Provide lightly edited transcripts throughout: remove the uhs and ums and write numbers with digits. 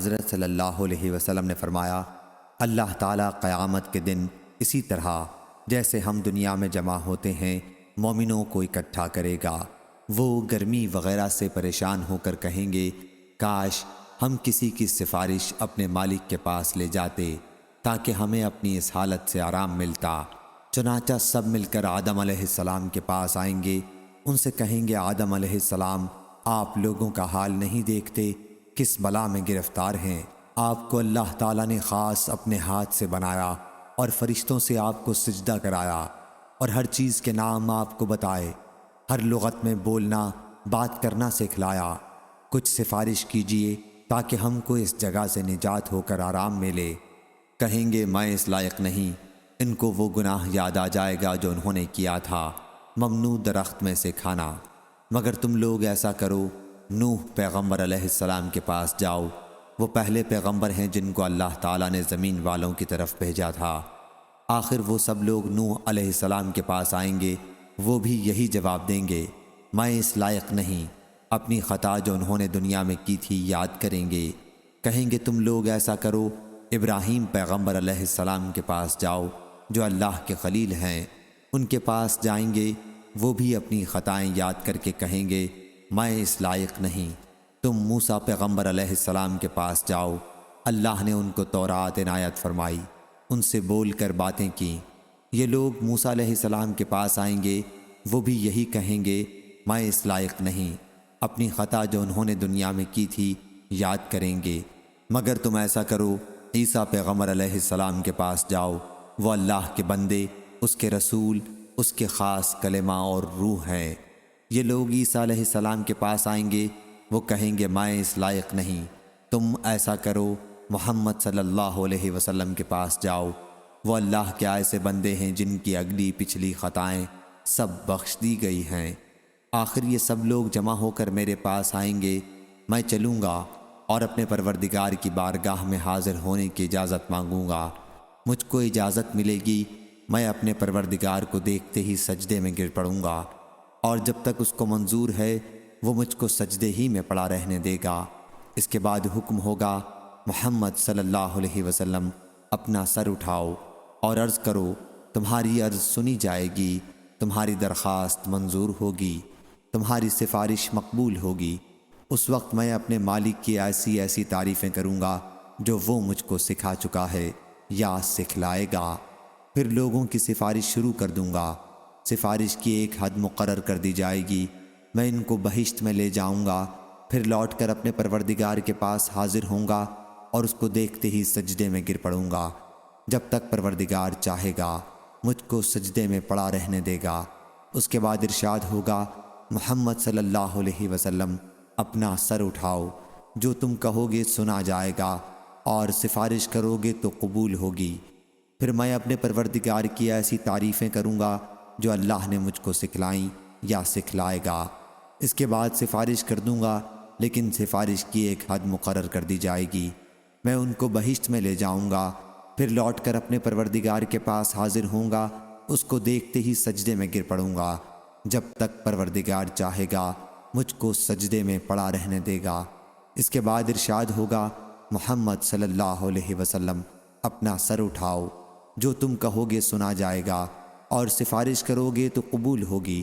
حضرت صلی اللہ علیہ وسلم نے فرمایا، اللہ تعالیٰ قیامت کے دن اسی طرح جیسے ہم دنیا میں جمع ہوتے ہیں مومنوں کو اکٹھا کرے گا۔ وہ گرمی وغیرہ سے پریشان ہو کر کہیں گے، کاش ہم کسی کی سفارش اپنے مالک کے پاس لے جاتے تاکہ ہمیں اپنی اس حالت سے آرام ملتا۔ چنانچہ سب مل کر آدم علیہ السلام کے پاس آئیں گے، ان سے کہیں گے، آدم علیہ السلام، آپ لوگوں کا حال نہیں دیکھتے کس بلا میں گرفتار ہیں؟ آپ کو اللہ تعالیٰ نے خاص اپنے ہاتھ سے بنایا اور فرشتوں سے آپ کو سجدہ کرایا اور ہر چیز کے نام آپ کو بتائے، ہر لغت میں بولنا بات کرنا سکھلایا۔ کچھ سفارش کیجئے تاکہ ہم کو اس جگہ سے نجات ہو کر آرام ملے۔ کہیں گے، میں اس لائق نہیں۔ ان کو وہ گناہ یاد آ جائے گا جو انہوں نے کیا تھا، ممنوع درخت میں سے کھانا۔ مگر تم لوگ ایسا کرو، نوح پیغمبر علیہ السلام کے پاس جاؤ، وہ پہلے پیغمبر ہیں جن کو اللہ تعالیٰ نے زمین والوں کی طرف بھیجا تھا۔ آخر وہ سب لوگ نوح علیہ السلام کے پاس آئیں گے، وہ بھی یہی جواب دیں گے، میں اس لائق نہیں۔ اپنی خطا جو انہوں نے دنیا میں کی تھی یاد کریں گے۔ کہیں گے، تم لوگ ایسا کرو، ابراہیم پیغمبر علیہ السلام کے پاس جاؤ جو اللہ کے خلیل ہیں۔ ان کے پاس جائیں گے، وہ بھی اپنی خطائیں یاد کر کے کہیں گے، میں اس لائق نہیں۔ تم موسیٰ پیغمبر علیہ السلام کے پاس جاؤ، اللہ نے ان کو تورات عنایت فرمائی، ان سے بول کر باتیں کیں۔ یہ لوگ موسیٰ علیہ السلام کے پاس آئیں گے، وہ بھی یہی کہیں گے، میں اس لائق نہیں۔ اپنی خطا جو انہوں نے دنیا میں کی تھی یاد کریں گے۔ مگر تم ایسا کرو، عیسیٰ پیغمبر علیہ السلام کے پاس جاؤ، وہ اللہ کے بندے، اس کے رسول، اس کے خاص کلمہ اور روح ہیں۔ یہ لوگ عیسیٰ علیہ السلام کے پاس آئیں گے، وہ کہیں گے، میں اس لائق نہیں۔ تم ایسا کرو، محمد صلی اللہ علیہ وسلم کے پاس جاؤ، وہ اللہ کے ایسے بندے ہیں جن کی اگلی پچھلی خطائیں سب بخش دی گئی ہیں۔ آخر یہ سب لوگ جمع ہو کر میرے پاس آئیں گے، میں چلوں گا اور اپنے پروردگار کی بارگاہ میں حاضر ہونے کی اجازت مانگوں گا۔ مجھ کو اجازت ملے گی، میں اپنے پروردگار کو دیکھتے ہی سجدے میں گر پڑوں گا، اور جب تک اس کو منظور ہے وہ مجھ کو سجدے ہی میں پڑا رہنے دے گا۔ اس کے بعد حکم ہوگا، محمد صلی اللہ علیہ وسلم، اپنا سر اٹھاؤ اور عرض کرو، تمہاری عرض سنی جائے گی، تمہاری درخواست منظور ہوگی، تمہاری سفارش مقبول ہوگی۔ اس وقت میں اپنے مالک کی ایسی ایسی تعریفیں کروں گا جو وہ مجھ کو سکھا چکا ہے یا سکھلائے گا۔ پھر لوگوں کی سفارش شروع کر دوں گا۔ سفارش کی ایک حد مقرر کر دی جائے گی، میں ان کو بہشت میں لے جاؤں گا، پھر لوٹ کر اپنے پروردگار کے پاس حاضر ہوں گا اور اس کو دیکھتے ہی سجدے میں گر پڑوں گا۔ جب تک پروردگار چاہے گا مجھ کو سجدے میں پڑا رہنے دے گا۔ اس کے بعد ارشاد ہوگا، محمد صلی اللہ علیہ وسلم، اپنا سر اٹھاؤ، جو تم کہو گے سنا جائے گا اور سفارش کرو گے تو قبول ہوگی۔ پھر میں اپنے پروردگار کی ایسی تعریفیں کروں گا جو اللہ نے مجھ کو سکھلائیں یا سکھلائے گا۔ اس کے بعد سفارش کر دوں گا، لیکن سفارش کی ایک حد مقرر کر دی جائے گی، میں ان کو بہشت میں لے جاؤں گا، پھر لوٹ کر اپنے پروردگار کے پاس حاضر ہوں گا، اس کو دیکھتے ہی سجدے میں گر پڑوں گا۔ جب تک پروردگار چاہے گا مجھ کو سجدے میں پڑا رہنے دے گا۔ اس کے بعد ارشاد ہوگا، محمد صلی اللہ علیہ وسلم، اپنا سر اٹھاؤ، جو تم کہو گے سنا جائے گا اور سفارش کرو گے تو قبول ہوگی۔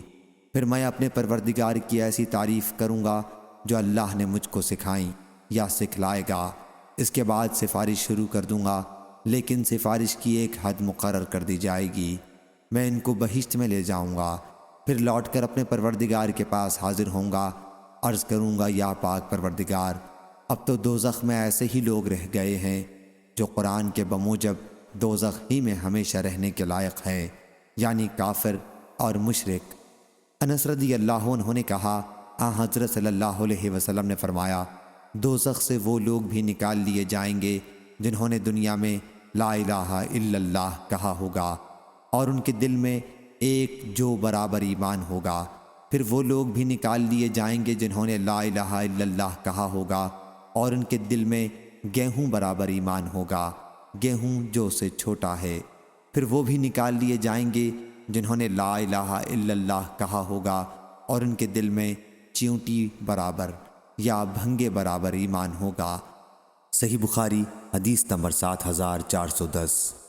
پھر میں اپنے پروردگار کی ایسی تعریف کروں گا جو اللہ نے مجھ کو سکھائیں یا سکھلائے گا۔ اس کے بعد سفارش شروع کر دوں گا، لیکن سفارش کی ایک حد مقرر کر دی جائے گی، میں ان کو بہشت میں لے جاؤں گا، پھر لوٹ کر اپنے پروردگار کے پاس حاضر ہوں گا، عرض کروں گا، یا پاک پروردگار، اب تو دوزخ میں ایسے ہی لوگ رہ گئے ہیں جو قرآن کے بموجب دوزخ ہی میں ہمیشہ رہنے کے لائق ہیں، یعنی کافر اور مشرک۔ انس رضی اللہ عنہ نے کہا، حضرت صلی اللہ علیہ وسلم نے فرمایا، دوزخ سے وہ لوگ بھی نکال لیے جائیں گے جنہوں نے دنیا میں لا الہ الا اللہ کہا ہوگا اور ان کے دل میں ایک جو برابر ایمان ہوگا۔ پھر وہ لوگ بھی نکال لیے جائیں گے جنہوں نے لا الہ الا اللہ کہا ہوگا اور ان کے دل میں گیہوں برابر ایمان ہوگا، گیہوں جو سے چھوٹا ہے۔ پھر وہ بھی نکال لیے جائیں گے جنہوں نے لا الہ الا اللہ کہا ہوگا اور ان کے دل میں چیونٹی برابر یا بھنگے برابر ایمان ہوگا۔ صحیح بخاری حدیث نمبر 7410۔